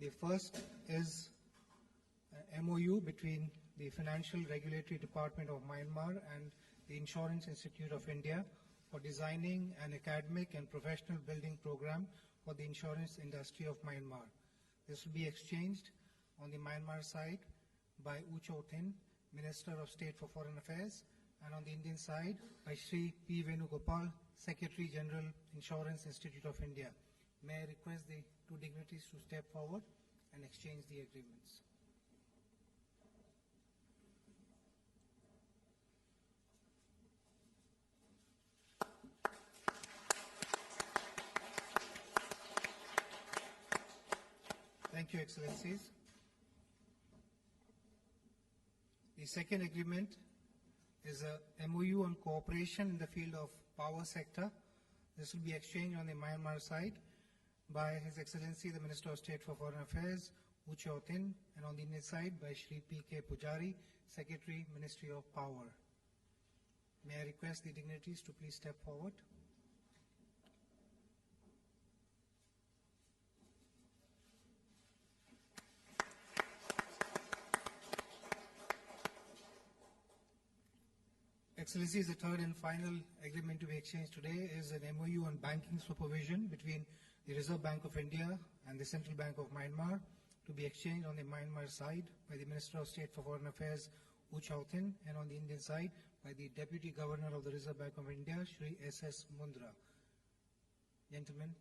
The first is an MOU between the Financial Regulatory Department of Myanmar and the Insurance Institute of India for designing an academic and professional building program for the insurance industry of Myanmar. This will be exchanged on the Myanmar side by U Cho Thin, Minister of State for Foreign Affairs, and on the Indian side by Shri P. Venugopal, Secretary General, Insurance Institute of India. May I request the two dignitaries to step forward and exchange the agreements. Thank you, Excellencies. The second agreement is a MOU on cooperation in the field of power sector. This will be exchanged on the Myanmar side by His Excellency the Minister of State for Foreign Affairs, U Cho Thin, and on the Indian side by Shri P. K. Pujari, Secretary, Ministry of Power. May I request the dignitaries to please step forward. Excellencies, the third and final agreement to be exchanged today is an MOU on banking supervision between the Reserve Bank of India and the Central Bank of Myanmar, to be exchanged on the Myanmar side by the Minister of State for Foreign Affairs, U Cho Thin, and on the Indian side by the Deputy Governor of the Reserve Bank of India, Shri S.S. Mundra. Gentlemen.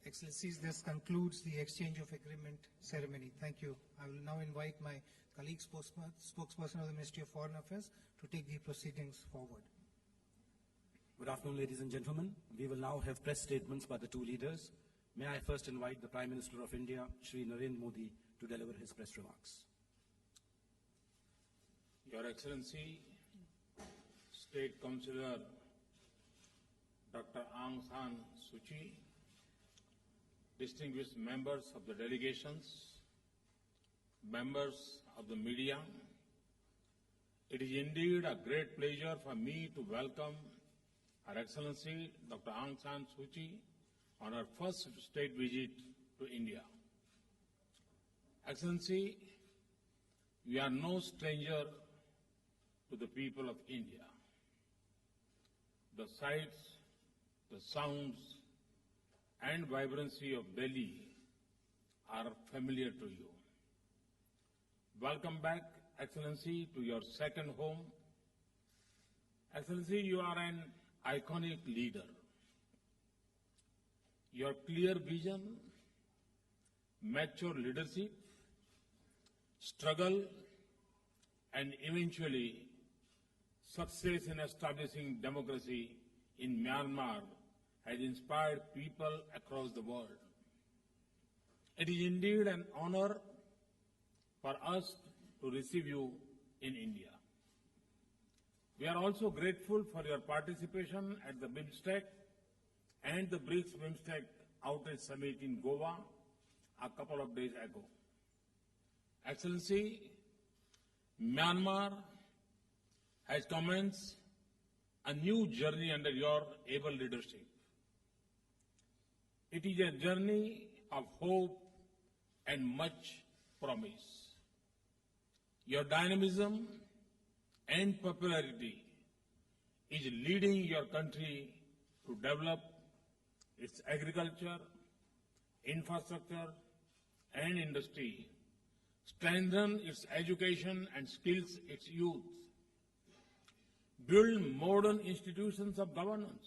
Excellencies, this concludes the exchange of agreement ceremony. Thank you. I will now invite my colleague spokesperson of the Ministry of Foreign Affairs to take the proceedings forward. Good afternoon, ladies and gentlemen. We will now have press statements by the two leaders. May I first invite the Prime Minister of India, Shri Narendra Modi, to deliver his press remarks. Your Excellency, State Counsellor Dr. Aung Suu Kyi, distinguished members of the delegations, members of the media, it is indeed a great pleasure for me to welcome Her Excellency Dr. Aung San Suu Kyi on her first state visit to India. Excellency, we are no stranger to the people of India. The sights, the sounds, and vibrancy of Delhi are familiar to you. Welcome back, Excellency, to your second home. Excellency, you are an iconic leader. Your clear vision, mature leadership, struggle, and eventually success in establishing democracy in Myanmar has inspired people across the world. It is indeed an honor for us to receive you in India. We are also grateful for your participation at the BIMSTEC and the BRICS BIMSTEC Outage Summit in Goa a couple of days ago. Excellency, Myanmar has commenced a new journey under your able leadership. It is a journey of hope and much promise. Your dynamism and popularity is leading your country to develop its agriculture, infrastructure, and industry, strengthen its education and skills its youth, build modern institutions of governance,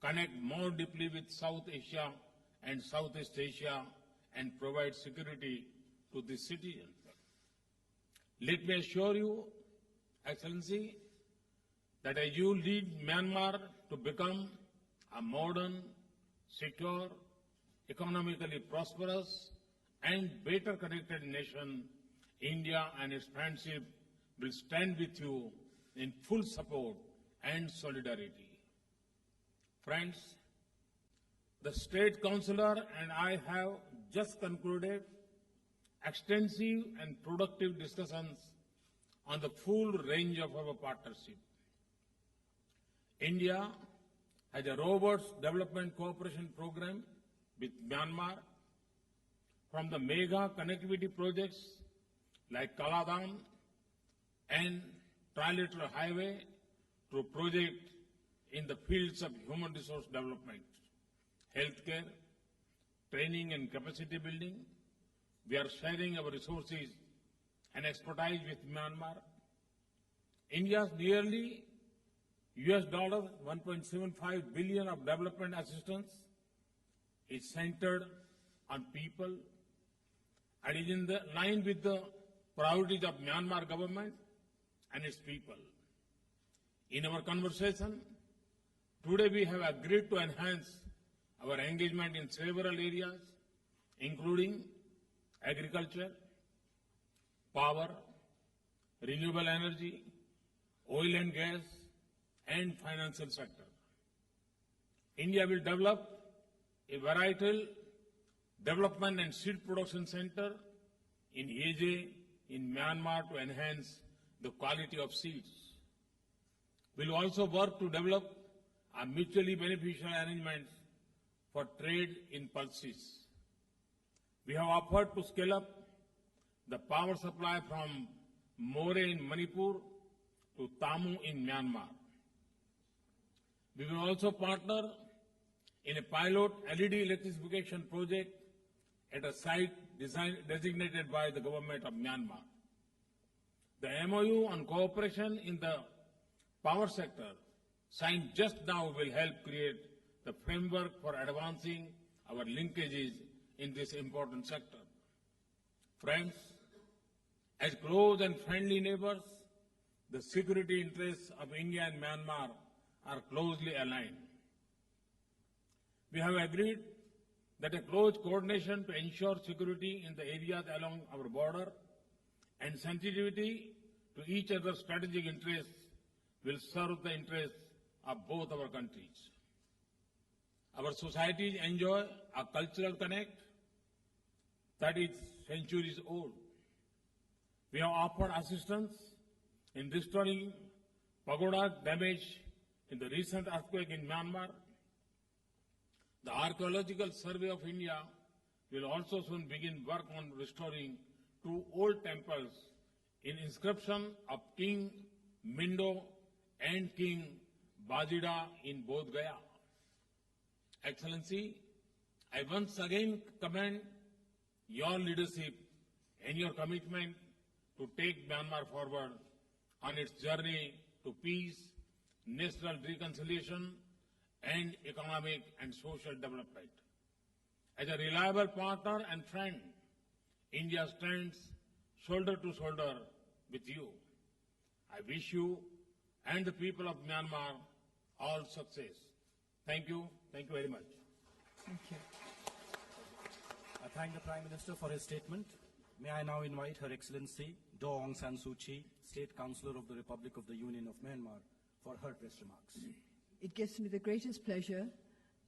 connect more deeply with South Asia and Southeast Asia, and provide security to the citizens. Let me assure you, Excellency, that as you lead Myanmar to become a modern, secure, economically prosperous, and better connected nation, India and its friendship will stand with you in full support and solidarity. Friends, the State Counsellor and I have just concluded extensive and productive discussions on the full range of our partnership. India has a robust development cooperation program with Myanmar, from the mega connectivity projects like Kaladam and Trilateral Highway to projects in the fields of human resource development, healthcare, training and capacity building. We are sharing our resources and expertise with Myanmar. India's nearly $1.75 billion of development assistance is centered on people and is in line with the priorities of Myanmar government and its people. In our conversation, today we have agreed to enhance our engagement in several areas, including agriculture, power, renewable energy, oil and gas, and financial sector. India will develop a varietal development and seed production center in Yeje in Myanmar to enhance the quality of seeds. We will also work to develop a mutually beneficial arrangements for trade in pulses. We have offered to scale up the power supply from More in Manipur to Tamu in Myanmar. We will also partner in a pilot LED electrification project at a site designated by the government of Myanmar. The MOU on cooperation in the power sector signed just now will help create the framework for advancing our linkages in this important sector. Friends, as close and friendly neighbors, the security interests of India and Myanmar are closely aligned. We have agreed that a close coordination to ensure security in the areas along our border and sensitivity to each other's strategic interests will serve the interests of both our countries. Our societies enjoy a cultural connect that is centuries old. We have offered assistance in restoring pagodas damaged in the recent earthquake in Myanmar. The Archaeological Survey of India will also soon begin work on restoring two old temples in inscription of King Mindo and King Bajida in Bodh Gaya. Excellency, I once again commend your leadership and your commitment to take Myanmar forward on its journey to peace, national reconciliation, and economic and social development. As a reliable partner and friend, India stands shoulder to shoulder with you. I wish you and the people of Myanmar all success. Thank you. Thank you very much. Thank you. I thank the Prime Minister for his statement. May I now invite Her Excellency Aung San Suu Kyi, State Counsellor of the Republic of the Union of Myanmar, for her press remarks. It gives me the greatest pleasure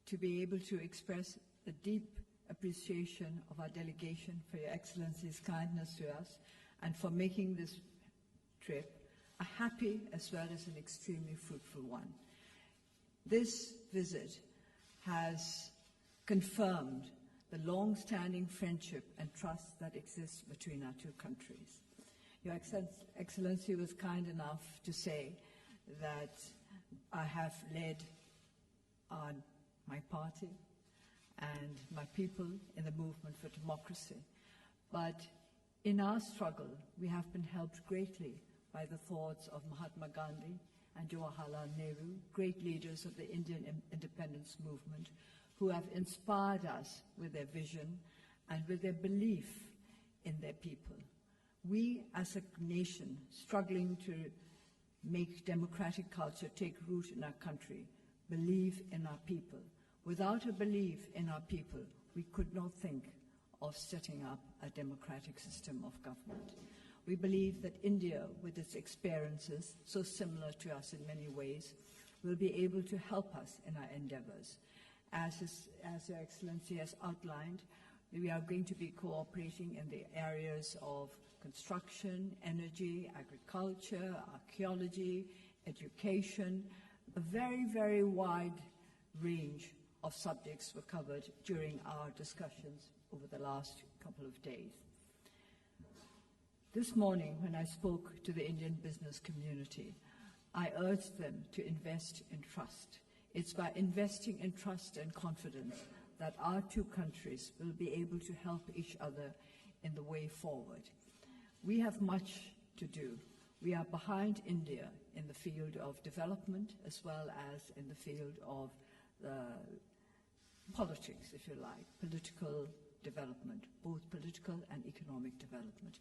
to be able to express the deep appreciation of our delegation for Your Excellency's kindness to us and for making this trip a happy as well as an extremely fruitful one. This visit has confirmed the long-standing friendship and trust that exists between our two countries. Your Excellency was kind enough to say that I have led my party and my people in the movement for democracy. But in our struggle, we have been helped greatly by the thoughts of Mahatma Gandhi and Jawaharlal Nehru, great leaders of the Indian independence movement, who have inspired us with their vision and with their belief in their people. We, as a nation struggling to make democratic culture take root in our country, believe in our people. Without a belief in our people, we could not think of setting up a democratic system of government. We believe that India, with its experiences, so similar to us in many ways, will be able to help us in our endeavors. As Your Excellency has outlined, We are going to be cooperating in the areas of construction, energy, agriculture, archaeology, education. A very, very wide range of subjects were covered during our discussions over the last couple of days. This morning, when I spoke to the Indian business community, I urged them to invest in trust. It's by investing in trust and confidence that our two countries will be able to help each other in the way forward. We have much to do. We are behind India in the field of development as well as in the field of politics, if you like, political development, both political and economic development.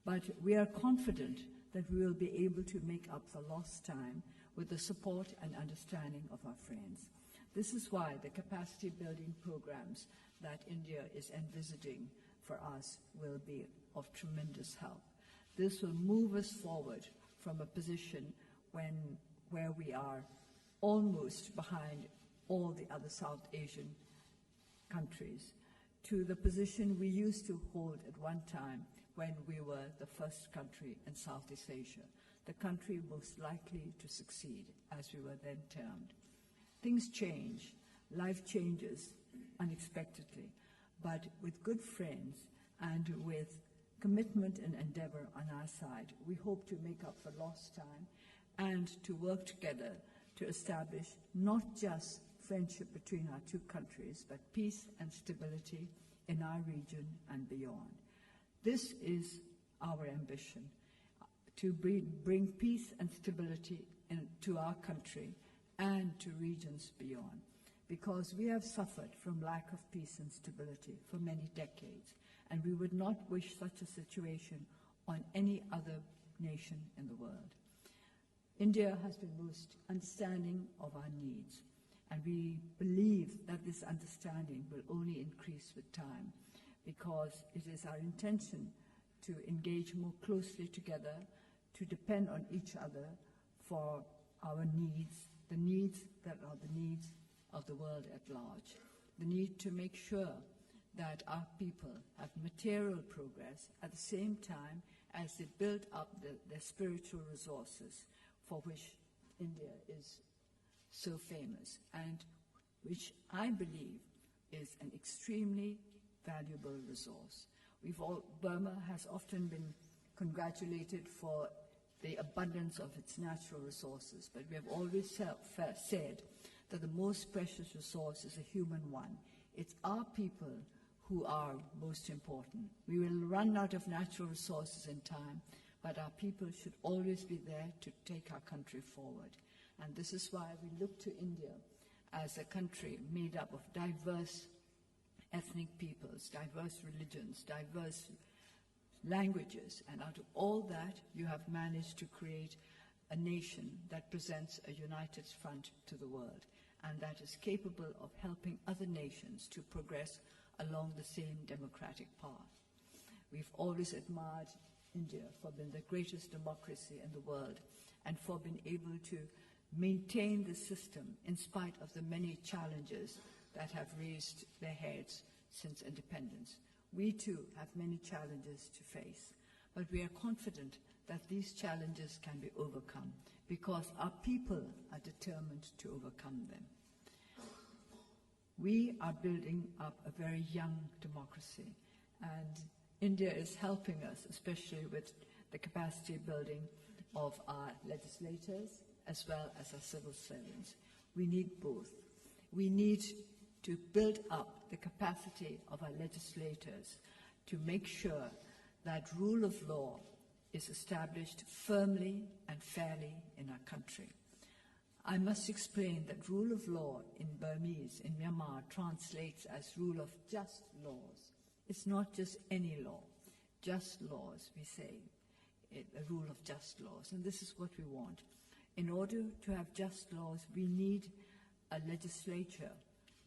But we are confident that we will be able to make up the lost time with the support and understanding of our friends. This is why the capacity building programs that India is envisaging for us will be of tremendous help. This will move us forward from a position where we are almost behind all the other South Asian countries to the position we used to hold at one time when we were the first country in Southeast Asia, the country most likely to succeed, as we were then termed. Things change, life changes unexpectedly, but with good friends and with commitment and endeavor on our side, we hope to make up for lost time and to work together to establish not just friendship between our two countries, but peace and stability in our region and beyond. This is our ambition, to bring peace and stability to our country and to regions beyond, because we have suffered from lack of peace and stability for many decades, and we would not wish such a situation on any other nation in the world. India has been most understanding of our needs, and we believe that this understanding will only increase with time, because it is our intention to engage more closely together, to depend on each other for our needs, the needs that are the needs of the world at large, the need to make sure that our people have material progress at the same time as they build up their spiritual resources, for which India is so famous, and which I believe is an extremely valuable resource. Burma has often been congratulated for the abundance of its natural resources, but we have always said that the most precious resource is a human one. It's our people who are most important. We will run out of natural resources in time, but our people should always be there to take our country forward. And this is why we look to India as a country made up of diverse ethnic peoples, diverse religions, diverse languages, and out of all that, you have managed to create a nation that presents a united front to the world, and that is capable of helping other nations to progress along the same democratic path. We've always admired India for being the greatest democracy in the world and for being able to maintain the system in spite of the many challenges that have raised their heads since independence. We too have many challenges to face, but we are confident that these challenges can be overcome because our people are determined to overcome them. We are building up a very young democracy, and India is helping us, especially with the capacity building of our legislators as well as our civil servants. We need both. We need to build up the capacity of our legislators to make sure that rule of law is established firmly and fairly in our country. I must explain that rule of law in Burmese, in Myanmar, translates as rule of just laws. It's not just any law, just laws, we say, a rule of just laws, and this is what we want. In order to have just laws, we need a legislature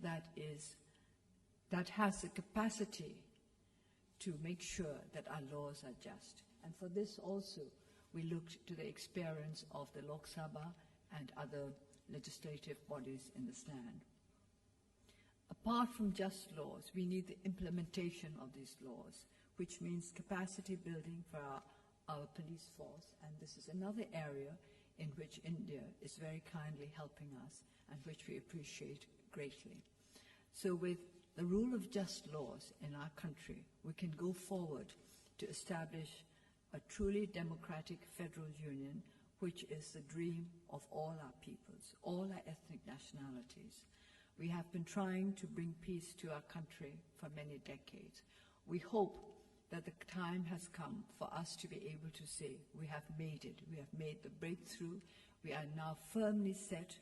that has the capacity to make sure that our laws are just. And for this also, we looked to the experience of the Lok Sabha and other legislative bodies in the stand. Apart from just laws, we need the implementation of these laws, which means capacity building for our police force. And this is another area in which India is very kindly helping us and which we appreciate greatly. So with the rule of just laws in our country, we can go forward to establish a truly democratic federal union, which is the dream of all our peoples, all our ethnic nationalities. We have been trying to bring peace to our country for many decades. We hope that the time has come for us to be able to say, we have made it, we have made the breakthrough, we are now firmly set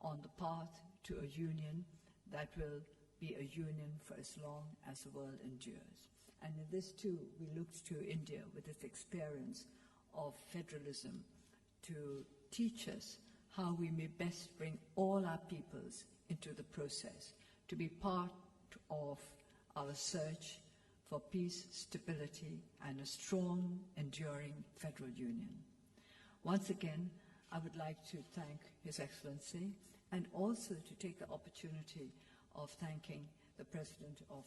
on the path to a union that will be a union for as long as the world endures. And in this too, we looked to India with its experience of federalism to teach us how we may best bring all our peoples into the process, to be part of our search for peace, stability, and a strong, enduring federal union. Once again, I would like to thank His Excellency and also to take the opportunity of thanking the President of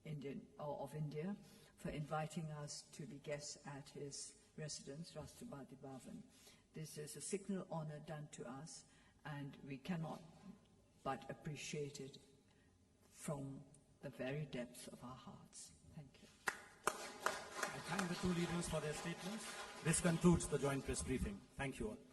India for inviting us to be guests at his residence, Rashtrapati Bhavan. This is a signal honor done to us, and we cannot but appreciate it from the very depths of our hearts. Thank you. I thank the two leaders for their statements. This concludes the joint press briefing. Thank you all.